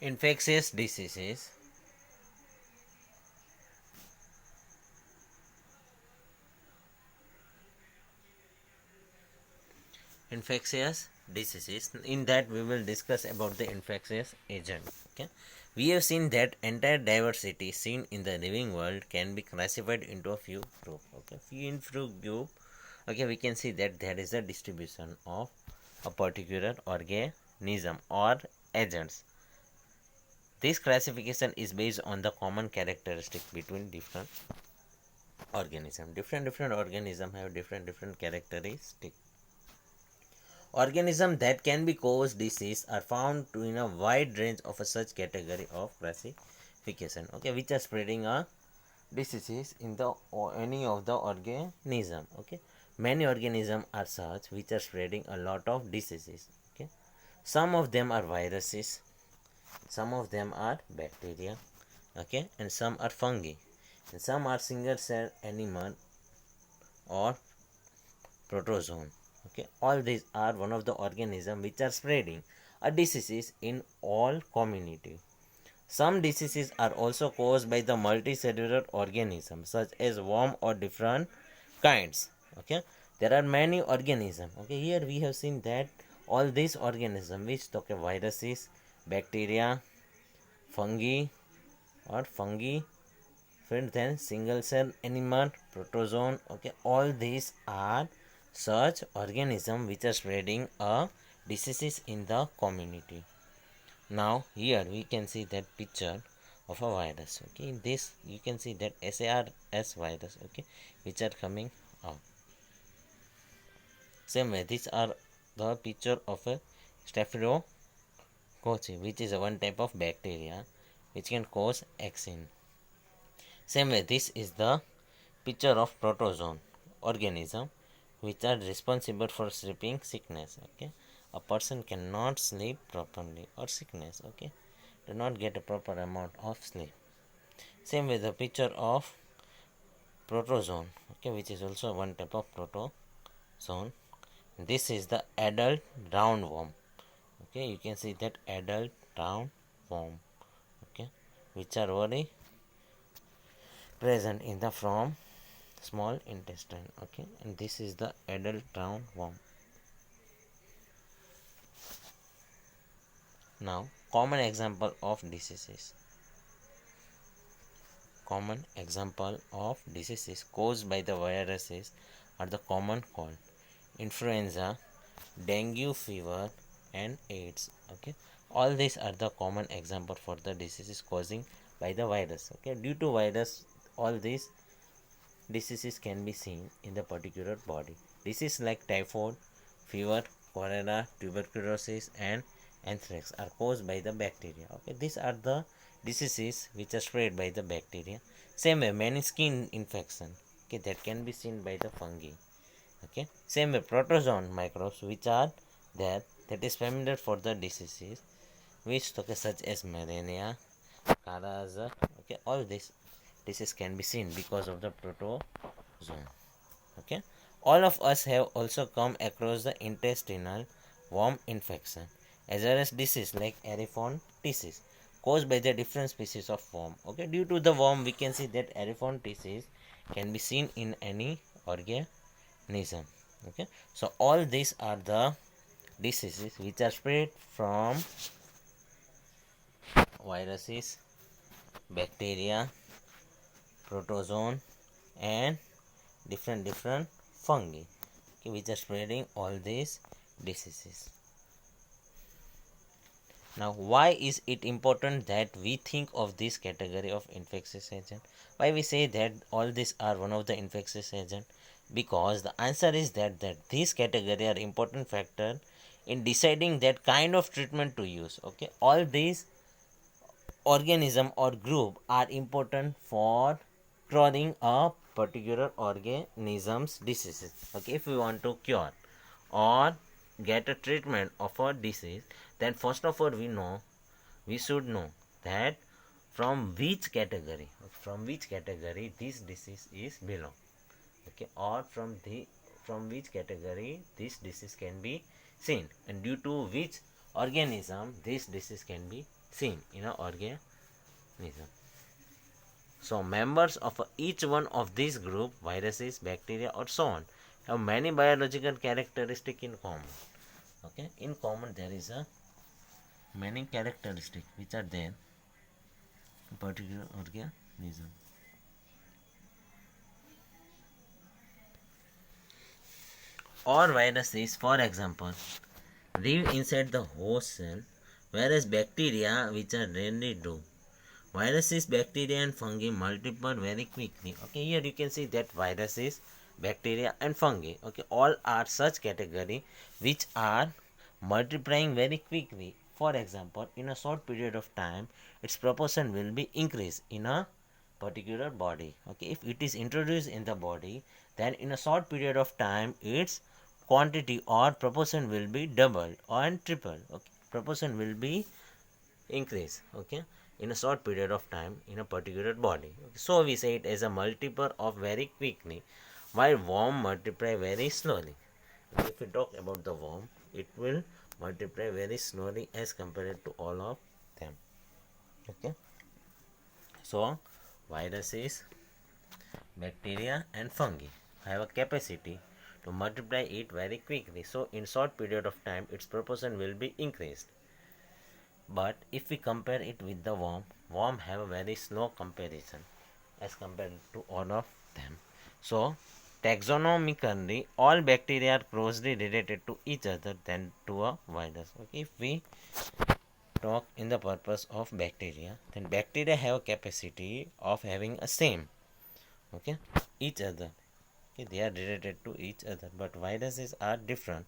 Infectious diseases. Infectious diseases. In that we will discuss about the infectious agent. Okay, we have seen that entire diversity seen in the living world can be classified into a few groups. Okay, few group. Okay, we can see that there is a distribution of a particular organism or agents. This classification is based on the common characteristic between different organisms. Different organisms have different characteristics. Organisms that can be cause disease are found in a wide range of such category of classification. Okay, which are spreading a diseases in the or any of the organism. Okay, many organisms are such which are spreading a lot of diseases. Okay, some of them are viruses, some of them are bacteria. Okay, and some are fungi, and some are single cell animal or protozoan. Okay, all these are one of the organisms which are spreading a diseases in all community. Some diseases are also caused by the multicellular organisms such as worm or different kinds. Okay, there are many organisms. Okay, here we have seen that all these organisms which okay viruses, bacteria, fungi or fungi, then single cell animal, protozoan. Okay, all these are such organisms which are spreading a diseases in the community. Now here we can see that picture of a virus. Okay, in this you can see that SARS virus. Okay, which are coming out. Same way, these are the picture of a staphylococcus, which is a one type of bacteria which can cause vaccine. Same way, this is the picture of protozoan organism which are responsible for sleeping sickness. Okay, a person cannot sleep properly or sickness. Okay, do not get a proper amount of sleep. Same with the picture of protozoan. Okay, which is also one type of protozoan. This is the adult roundworm. Okay, you can see that adult roundworm. Okay, which are very present in the from small intestine. Okay, and this is the adult roundworm. Now, common example of diseases. Common example of diseases caused by the viruses are the common cold, influenza, dengue fever, and AIDS. Okay, all these are the common example for the diseases causing by the virus. Okay, due to virus, all these diseases can be seen in the particular body. Diseases like typhoid, fever, cholera, tuberculosis, and anthrax are caused by the bacteria. Okay, these are the diseases which are spread by the bacteria. Same way, many skin infection. Okay, that can be seen by the fungi. Okay, same way, protozoan microbes which are there that is familiar for the diseases which okay, such as malaria, karaz. Okay, all these diseases can be seen because of the protozoan. Okay, all of us have also come across the intestinal worm infection as well as disease like eryphontiasis caused by the different species of worm. Okay, due to the worm we can see that eryphontiasis can be seen in any organism. Okay, so all these are the diseases which are spread from viruses, bacteria, protozoan, and different fungi. Okay, which are spreading all these diseases. Now, why is it important that we think of this category of infectious agent? Why we say that all these are one of the infectious agent? Because the answer is that this category are important factor in deciding that kind of treatment to use. Okay, all these organism or group are important for curing a particular organism's diseases. Okay, if we want to cure or get a treatment of a disease, then first of all we should know that from which category this disease is belong. Okay, or from which category this disease can be seen and due to which organism this disease can be seen in an organism. So members of each one of these group, viruses, bacteria or so on, have many biological characteristics in common. Okay, in common there is a many characteristics which are there in particular organism. Or viruses, for example, live inside the host cell, whereas bacteria, which are rarely do. Viruses, bacteria and fungi multiply very quickly. Okay, here you can see that viruses, bacteria and fungi, okay, all are such category which are multiplying very quickly. For example, in a short period of time, its proportion will be increased in a particular body. Okay, if it is introduced in the body, then in a short period of time, its quantity or proportion will be doubled or triple. Okay, proportion will be increase, okay, in a short period of time in a particular body. Okay, so we say it as a multiple of very quickly, while worm multiply very slowly. Okay, if we talk about the worm, it will multiply very slowly as compared to all of them. Okay, so viruses, bacteria and fungi have a capacity to multiply it very quickly, so in short period of time its proportion will be increased. But if we compare it with the worm have a very slow comparison as compared to all of them. So taxonomically, all bacteria are closely related to each other than to a virus. Okay, if we talk in the purpose of bacteria, then bacteria have a capacity of having a same, okay, each other. Okay, they are related to each other, but viruses are different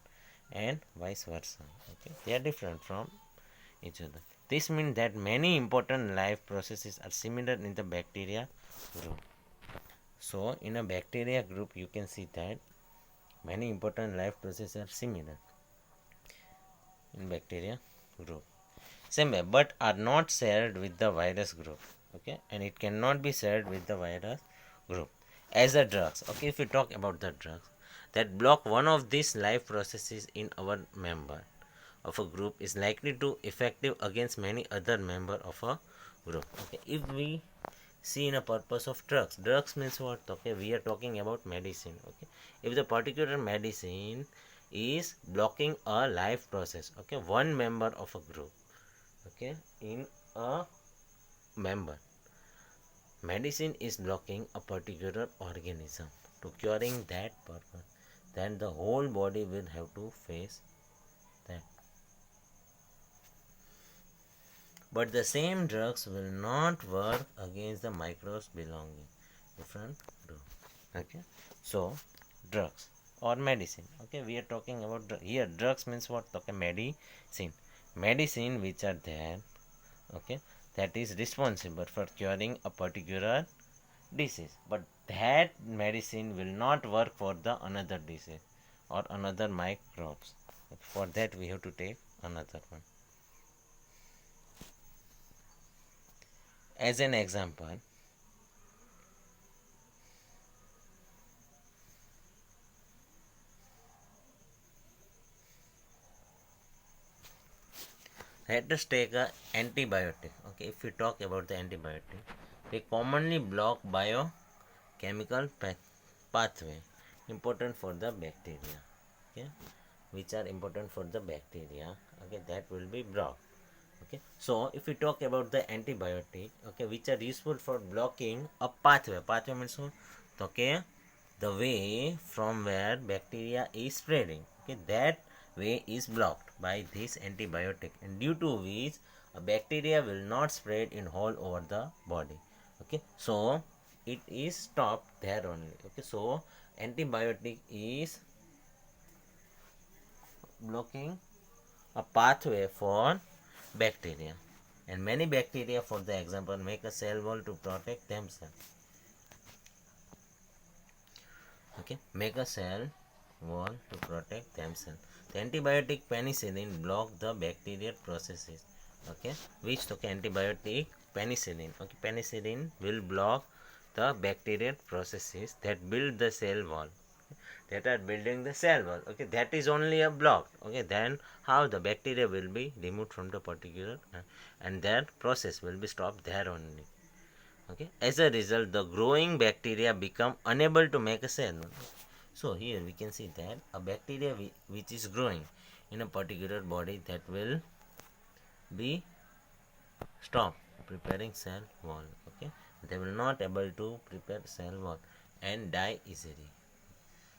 and vice versa. Okay, they are different from each other. This means that many important life processes are similar in the bacteria group. So, in a bacteria group, you can see that many important life processes are similar in bacteria group. Same way, but are not shared with the virus group. Okay, and it cannot be shared with the virus group. As the drugs, okay, if we talk about the drugs that block one of these life processes in our member of a group is likely to effective against many other member of a group. Okay, if we see in a purpose of drugs means what? Okay, we are talking about medicine. Okay, if the particular medicine is blocking a life process, okay, one member of a group, okay, in a member, medicine is blocking a particular organism to curing that purpose, then the whole body will have to face that. But the same drugs will not work against the microbes belonging different group. Okay, so drugs or medicine. Okay, we are talking about here. Drugs means what? Okay, medicine which are there. Okay, that is responsible for curing a particular disease, but that medicine will not work for the another disease or another microbes. For that we have to take another one. As an example, let us take a antibiotic. Okay, if we talk about the antibiotic, they commonly block biochemical pathway important for the bacteria. Okay, which are important for the bacteria. Okay, that will be blocked. Okay, so if we talk about the antibiotic, okay, which are useful for blocking a pathway means what? Okay, the way from where bacteria is spreading, okay, that way is blocked by this antibiotic, and due to which a bacteria will not spread in whole over the body. Okay, so it is stopped there only. Okay, so antibiotic is blocking a pathway for bacteria, and many bacteria, for the example, make a cell wall to protect themselves. Okay, make a cell wall to protect themselves. The antibiotic penicillin block the bacterial processes. Okay, which took antibiotic penicillin. Okay, penicillin will block the bacterial processes that build the cell wall. that are building the cell wall. Okay, that is only a block. Okay, then how the bacteria will be removed from the particular and that process will be stopped there only. Okay, as a result, the growing bacteria become unable to make a cell wall. So here we can see that a bacteria which is growing in a particular body, that will be stop preparing cell wall. Okay, they will not able to prepare cell wall and die easily.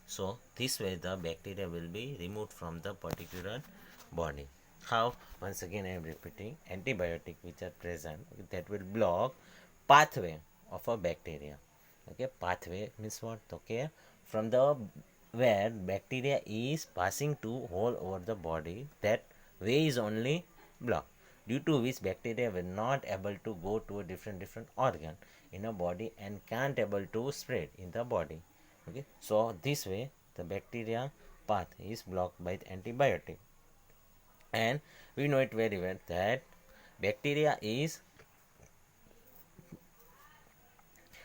So this way the bacteria will be removed from the particular body. How? Once again I am repeating, antibiotic which are present, that will block pathway of a bacteria. Okay, pathway means what? Okay, from the where bacteria is passing to all over the body, that way is only blocked, due to which bacteria will not able to go to a different organ in a body and can't able to spread in the body. Okay, so this way the bacteria path is blocked by the antibiotic. And we know it very well that bacteria is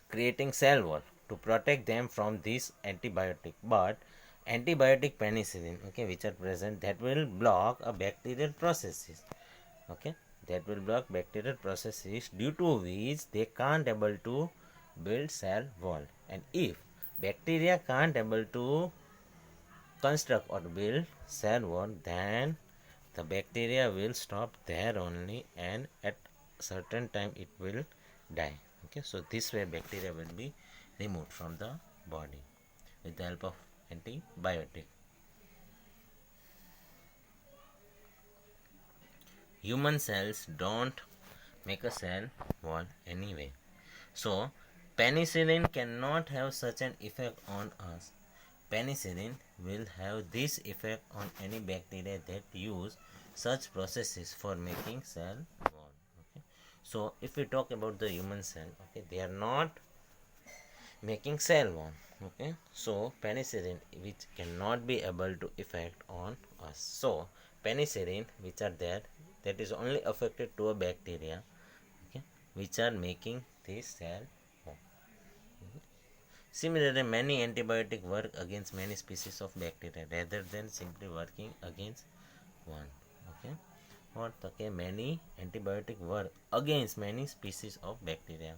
creating cell wall to protect them from this antibiotic, but antibiotic penicillin, okay, which are present, that will block a bacterial processes. Okay, that will block bacterial processes, due to which they can't able to build cell wall. And if bacteria can't able to construct or build cell wall, then the bacteria will stop there only, and at certain time it will die. Okay, so this way bacteria will be removed from the body with the help of antibiotic. Human cells don't make a cell wall anyway, so penicillin cannot have such an effect on us. Penicillin will have this effect on any bacteria that use such processes for making cell wall. Okay, so if we talk about the human cell, okay, they are not making cell wall. Okay, so penicillin which cannot be able to effect on us. So penicillin which are there, that is only affected to a bacteria, okay, which are making this cell wall. Similarly, many antibiotics work against many species of bacteria rather than simply working against one. Okay, what? Okay, many antibiotics work against many species of bacteria.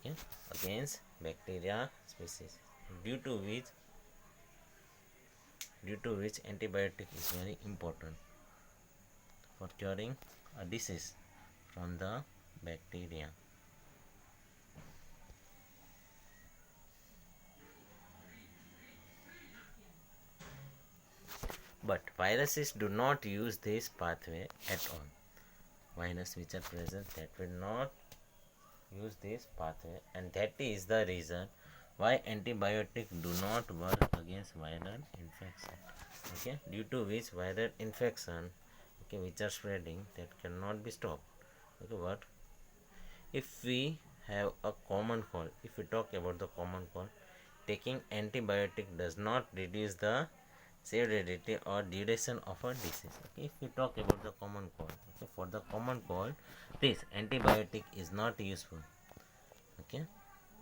Okay, against bacteria species, due to which antibiotic is very important for curing a disease from the bacteria. But viruses do not use this pathway at all. Viruses which are present, that will not use this pathway, and that is the reason why antibiotics do not work against viral infection. Okay, due to which viral infection, okay, which are spreading, that cannot be stopped. Okay, what if we have a common cold? If we talk about the common cold, taking antibiotic does not reduce the severity or duration of a disease. Okay, if we talk about the common cold, okay, for the common cold, this antibiotic is not useful. Okay,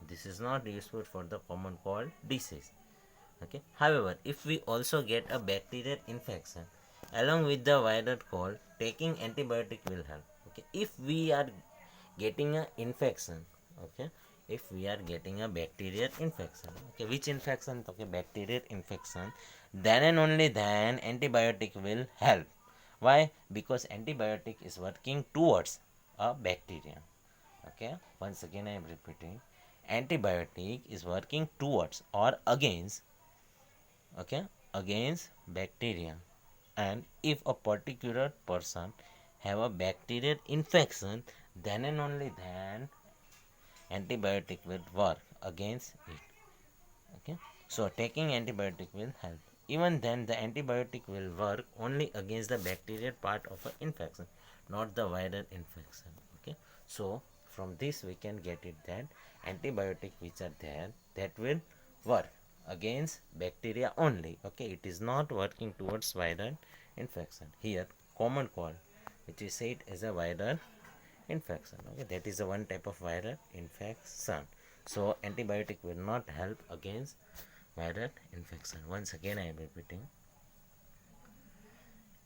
this is not useful for the common cold disease. Okay, however, if we also get a bacterial infection along with the viral cold, taking antibiotic will help. Okay, if we are getting a infection, okay, if we are getting a bacterial infection, okay, which infection? Okay, bacterial infection, then and only then antibiotic will help. Why? Because antibiotic is working towards a bacteria. Okay, once again I am repeating, antibiotic is working towards or against, okay, against bacteria. And if a particular person have a bacterial infection, then and only then antibiotic will work against it. Okay, so taking antibiotic will help. Even then the antibiotic will work only against the bacterial part of an infection, not the viral infection. Okay, so from this we can get it that antibiotic which are there, that will work against bacteria only. Okay, it is not working towards viral infection. Here common cold, which is said as a viral infection, okay, that is a one type of viral infection. So antibiotic will not help against viral infection. Once again I am repeating,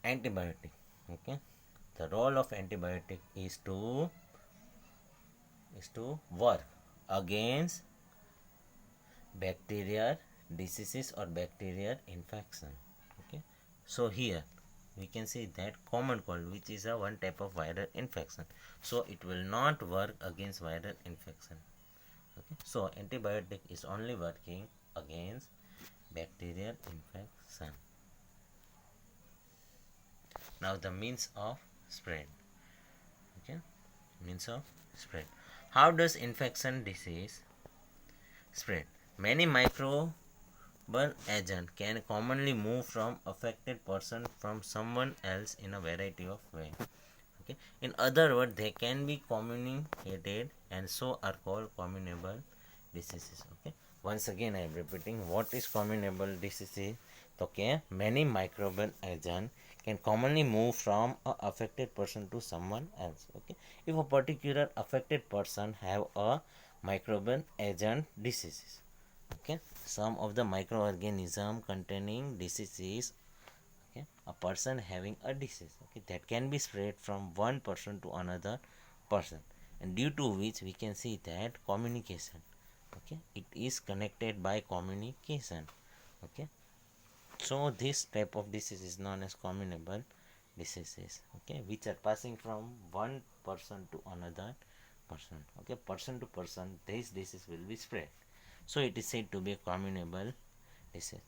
antibiotic. Okay, the role of antibiotic is to work against bacterial diseases or bacterial infection. Okay, so here we can see that common cold, which is a one type of viral infection, so it will not work against viral infection. Okay, so antibiotic is only working against bacterial infection. Now the means of spread. Okay, means of spread. How does infection disease spread? Many microbial agent can commonly move from affected person from someone else in a variety of ways. Okay, in other words, they can be communicated and so are called communicable diseases. Okay, once again I am repeating, what is communicable diseases? Okay, many microbial agent can commonly move from a affected person to someone else. Okay, if a particular affected person have a microbial agent diseases, okay, some of the microorganism containing diseases, okay, a person having a disease, okay, that can be spread from one person to another person, and due to which we can see that communication, okay, it is connected by communication. Okay, so this type of disease is known as communicable diseases, okay, which are passing from one person to another person. Okay, person to person this disease will be spread, so it is said to be a communicable disease.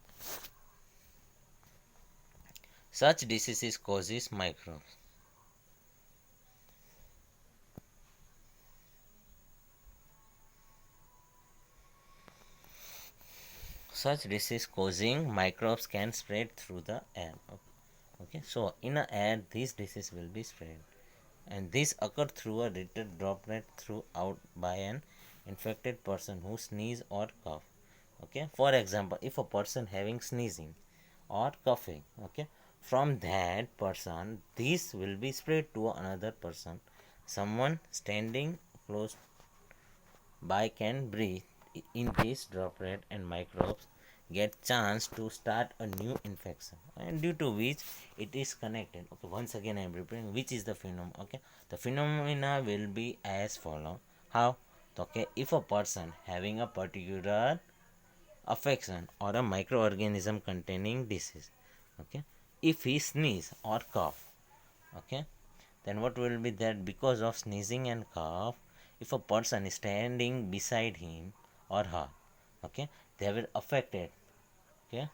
Such diseases causes microbes. Such disease causing microbes can spread through the air. Okay, so in the air this disease will be spread, and this occur through a little droplet throughout by an infected person who sneeze or cough. Okay, for example, if a person having sneezing or coughing, okay, from that person this will be spread to another person. Someone standing close by can breathe in this droplet and microbes get chance to start a new infection, and due to which it is connected. Okay, once again I am repeating which is the phenomenon. Okay, the phenomena will be as follow. How? Okay, if a person having a particular affection or a microorganism containing disease, okay, if he sneeze or cough, okay, then what will be that? Because of sneezing and cough, if a person is standing beside him or her, okay, they will affected, okay,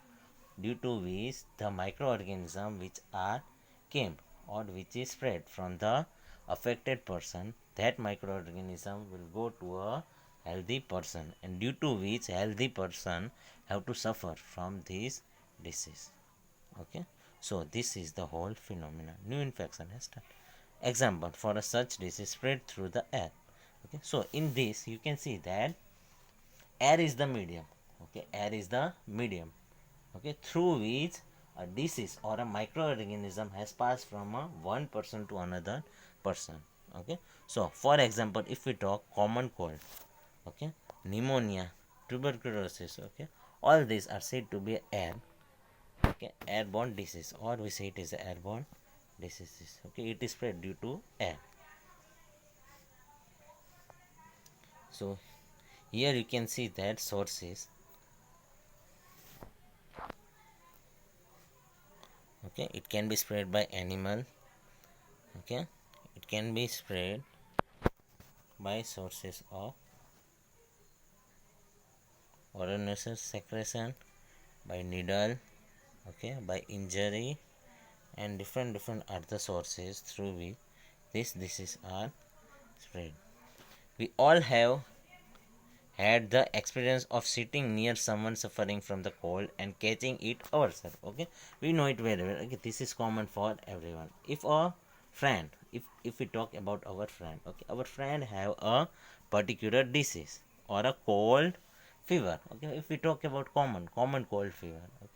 due to which the microorganism which are came or which is spread from the affected person, that microorganism will go to a healthy person, and due to which healthy person have to suffer from this disease. Okay, so this is the whole phenomena. New infection has started. Example for a such disease spread through the air. Okay, so in this you can see that air is the medium. Okay, air is the medium, okay, through which a disease or a microorganism has passed from one person to another person. Okay, so for example, if we talk common cold, okay, pneumonia, tuberculosis, okay, all these are said to be air, okay, airborne disease, or we say it is airborne diseases. Okay, it is spread due to air. So here you can see that sources, okay, it can be spread by animal, okay, it can be spread by sources of oral secretion, by needle, okay, by injury, and different are the sources through which these diseases are spread. We all have had the experience of sitting near someone suffering from the cold and catching it ourselves. Okay, we know it very well. Okay, this is common for everyone. If a friend, if we talk about our friend, okay, our friend have a particular disease or a cold fever. Okay, if we talk about common cold fever, okay,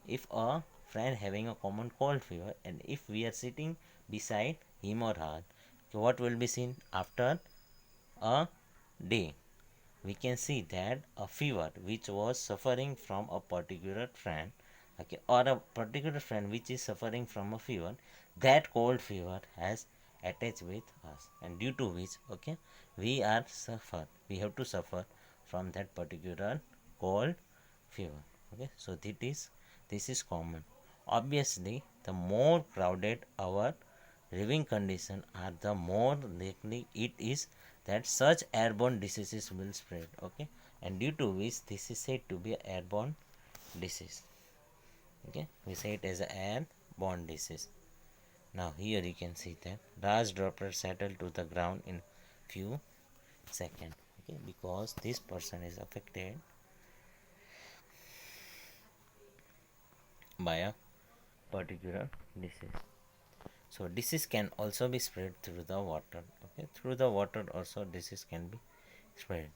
if a friend having a common cold fever, and if we are sitting beside him or her, okay, what will be seen after a day? we can see that a fever which was suffering from a particular friend, okay, or a particular friend which is suffering from a fever, that cold fever has attached with us, and due to which, okay, we have to suffer from that particular cold fever. Okay, so this is common. Obviously, the more crowded our living condition are, the more likely it is that such airborne diseases will spread. Okay, and due to which this is said to be airborne disease. Okay, we say it as an airborne disease. Now here you can see that large droplets settle to the ground in few seconds. Okay, because this person is affected by a particular disease. So disease can also be spread through the water. Okay, through the water also disease can be spread.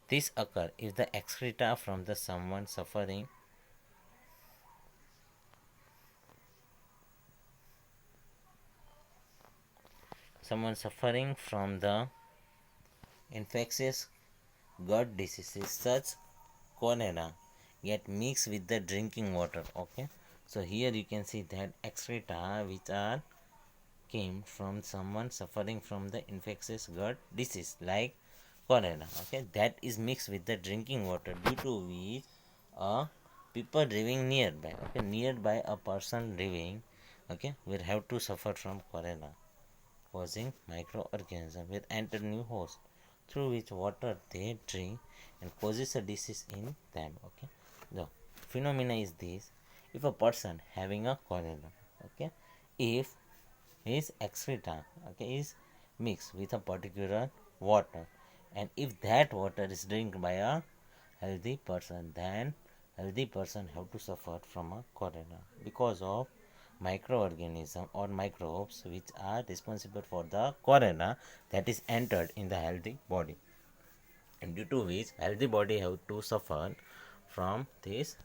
This occur if the excreta from the someone suffering from the infectious gut diseases such cholera get mixed with the drinking water. Okay, so here you can see that excreta which are came from someone suffering from the infectious gut disease like cholera, okay, that is mixed with the drinking water, due to which people living nearby, okay, nearby a person living, okay, will have to suffer from cholera, causing microorganisms will enter new host through which water they drink and causes a disease in them. Okay, the phenomena is this: if a person having a cholera, okay, if his excreta, okay, is mixed with a particular water, and if that water is drink by a healthy person, then healthy person have to suffer from a cholera because of microorganism or microbes which are responsible for the cholera that is entered in the healthy body, and due to which healthy body have to suffer from this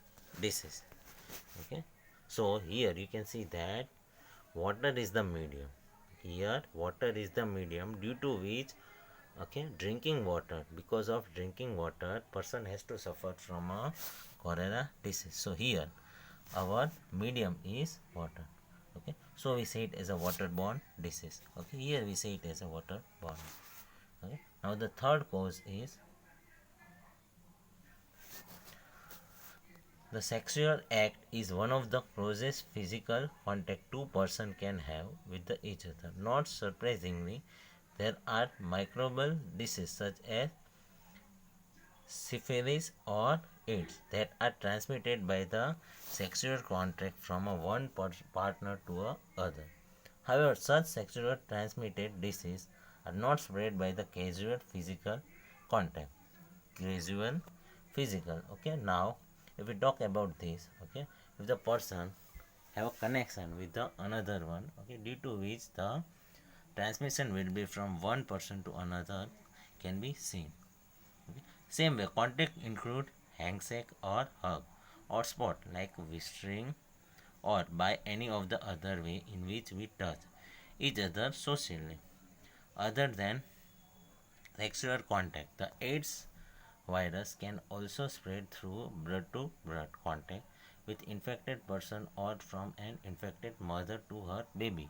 disease. Okay, so here you can see that water is the medium. Here water is the medium, due to which, okay, drinking water, because of drinking water person has to suffer from a cholera disease. So here our medium is water. Okay, so we say it as a waterborne disease. Okay, here we say it as a waterborne. Okay, now the third cause is the sexual act is one of the closest physical contact two persons can have with each other. Not surprisingly, there are microbial diseases such as syphilis or AIDS that are transmitted by the sexual contact from one partner to a other. However, such sexual transmitted diseases are not spread by the casual physical contact. Casual physical. Okay, now if we talk about this, okay, if the person have a connection with the another one, okay, due to which the transmission will be from one person to another can be seen. Okay. Same way, contact include handshake or hug or spot like whispering or by any of the other way in which we touch each other socially. Other than sexual contact, the AIDS virus can also spread through blood to blood contact with infected person or from an infected mother to her baby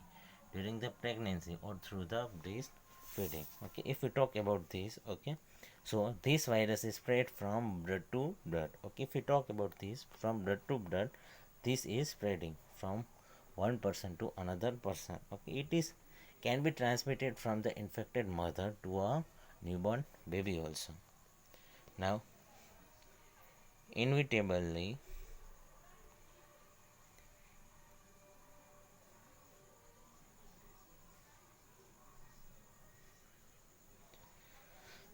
during the pregnancy or through the breastfeeding. Okay, if we talk about this, okay, so this virus is spread from blood to blood. Okay, if we talk about this from blood to blood, this is spreading from one person to another person. Okay, it is can be transmitted from the infected mother to a newborn baby also. Now, inevitably,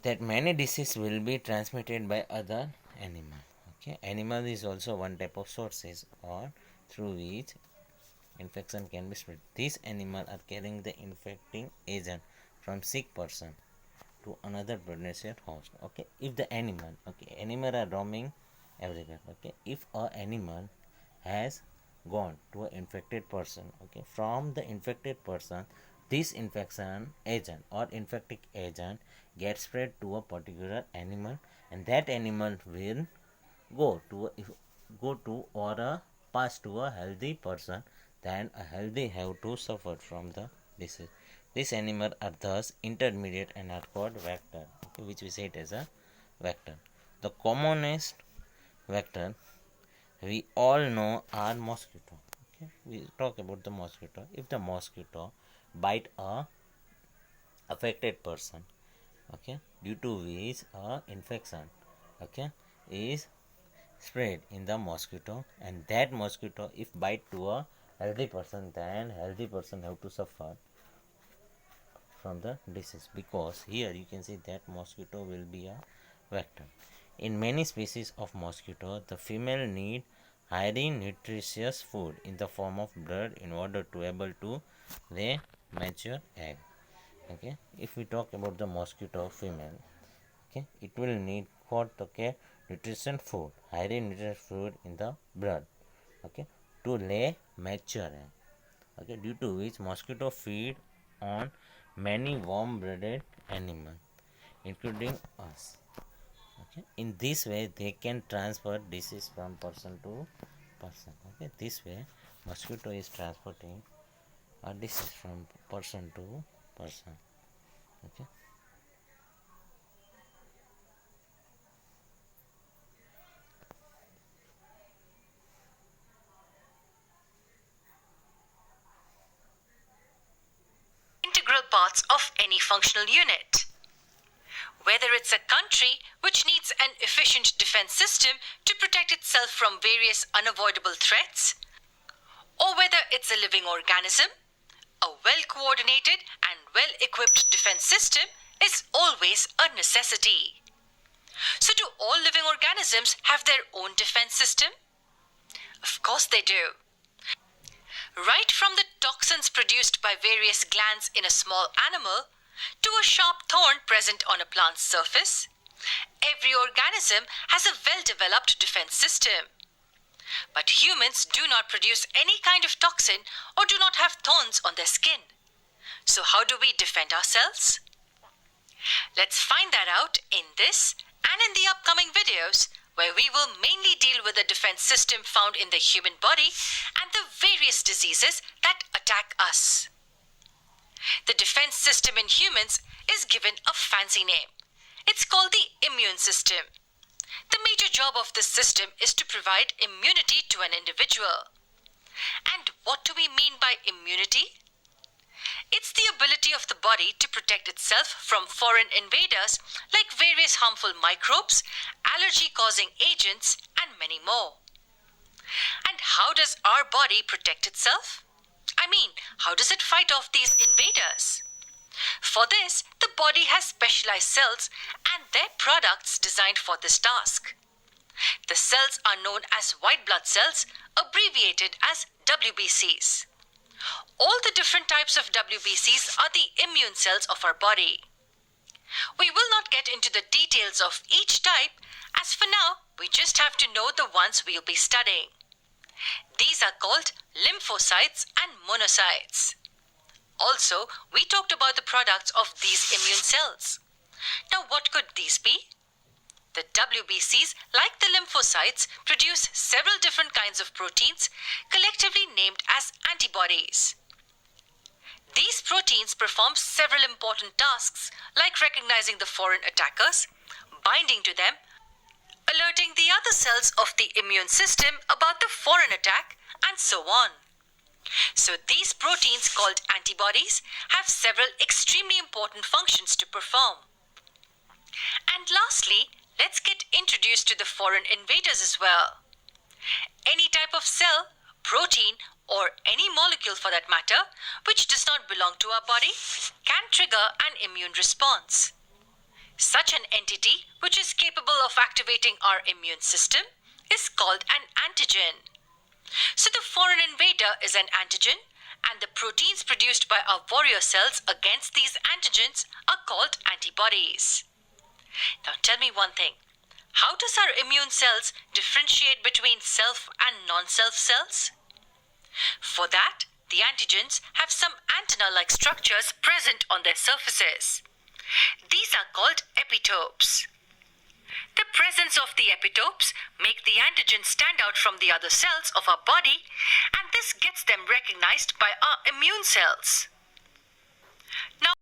that many diseases will be transmitted by other animal. Okay, animal is also one type of sources or through which infection can be spread. These animal are carrying the infecting agent from sick person to another potential host. Okay, if the animal, okay, animal are roaming everywhere. Okay, if a animal has gone to an infected person, okay, from the infected person, this infection agent or infecting agent get spread to a particular animal, and that animal will go to or pass to a healthy person, then a healthy have to suffer from the disease. These animals are thus intermediate and are called vector, okay, which we say it as a vector. The commonest vector we all know are mosquito. Okay, we talk about the mosquito. If the mosquito bite a affected person, okay, due to which a infection, okay, is spread in the mosquito, and that mosquito if bite to a healthy person, then healthy person have to suffer from the disease, because here you can see that mosquito will be a vector. In many species of mosquito, the female need highly nutritious food in the form of blood in order to able to lay mature egg. Okay, if we talk about the mosquito female, okay, it will need what, okay, nutrition food, highly nutritious food in the blood, okay, to lay mature egg, okay, due to which mosquito feed on many warm-blooded animals, including us. Okay, in this way they can transfer disease from person to person. Okay, this way mosquito is transporting a disease from person to person. Okay. Integral parts of any functional unit. Whether it's a country which needs an efficient defense system to protect itself from various unavoidable threats, or whether it's a living organism, a well-coordinated and well-equipped defense system is always a necessity. So do all living organisms have their own defense system? Of course they do. Right from the toxins produced by various glands in a small animal to a sharp thorn present on a plant's surface, every organism has a well-developed defense system. But humans do not produce any kind of toxin or do not have thorns on their skin. So how do we defend ourselves? Let's find that out in this and in the upcoming videos, where we will mainly deal with the defense system found in the human body and the various diseases that attack us. The defense system in humans is given a fancy name. It's called the immune system. The major job of this system is to provide immunity to an individual. And what do we mean by immunity? It's the ability of the body to protect itself from foreign invaders like various harmful microbes, allergy-causing agents, and many more. And how does our body protect itself? I mean, how does it fight off these invaders? For this, the body has specialized cells and their products designed for this task. The cells are known as white blood cells, abbreviated as WBCs. All the different types of WBCs are the immune cells of our body. We will not get into the details of each type, as for now, we just have to know the ones we'll be studying. These are called lymphocytes and monocytes. Also, we talked about the products of these immune cells. Now, what could these be? The WBCs, like the lymphocytes, produce several different kinds of proteins, collectively named as antibodies. These proteins perform several important tasks, like recognizing the foreign attackers, binding to them, alerting the other cells of the immune system about the foreign attack, and so on. So these proteins, called antibodies, have several extremely important functions to perform. And lastly, let's get introduced to the foreign invaders as well. Any type of cell, protein, or any molecule for that matter, which does not belong to our body, can trigger an immune response. Such an entity, which is capable of activating our immune system, is called an antigen. So the foreign invader is an antigen, and the proteins produced by our warrior cells against these antigens are called antibodies. Now tell me one thing. How does our immune cells differentiate between self and non-self cells? For that, the antigens have some antenna-like structures present on their surfaces. These are called epitopes. The presence of the epitopes make the antigen stand out from the other cells of our body, and this gets them recognized by our immune cells.